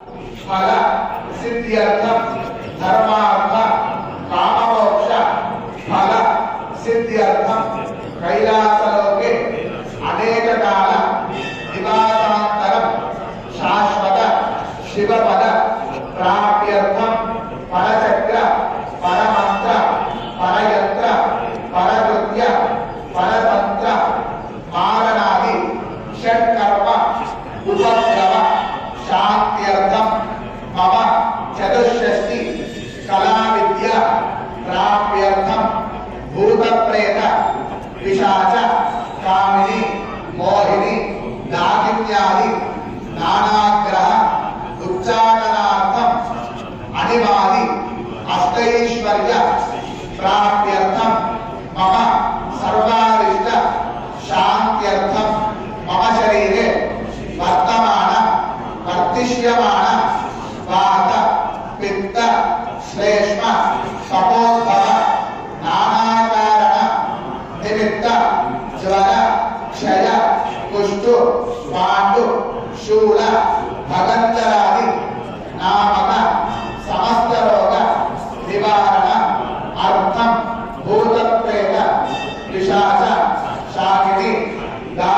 फल सिद्ध्यर्थम धर्मार्थ काममोक्ष फल सिद्ध्यर्थम कैलासलोके अनेक काल निवासान्तरम शाश्वत शिवपद प्राप्त्यर्थम परचक्र परमंत्र परयंत्र परकृत्य परतंत्र मारणादि षट्कर्म उपद्रव शांत्यर्थम मम चतुष्षष्टि कला विद्या प्राप्त्यर्थम भूत प्रेत पिशाच कामिनी मोहिनी नागिन्यादि नानाग्रह उच्चाटनार्थम अनिवादि अष्टैश्वर्य प्राप्त्यर्थम मम सर्वारिष्ट शांत्यर्थम मम शरीरे वर्तमान वर्तिष्यमान वात पित्त श्लेष्म तपोद्भव नानाकारण निमित्त ज्वर क्षय कुष्ठु पाण्डु शूल भगंतरादि नामक समस्त रोग निवारण अर्थम भूत प्रेत पिशाच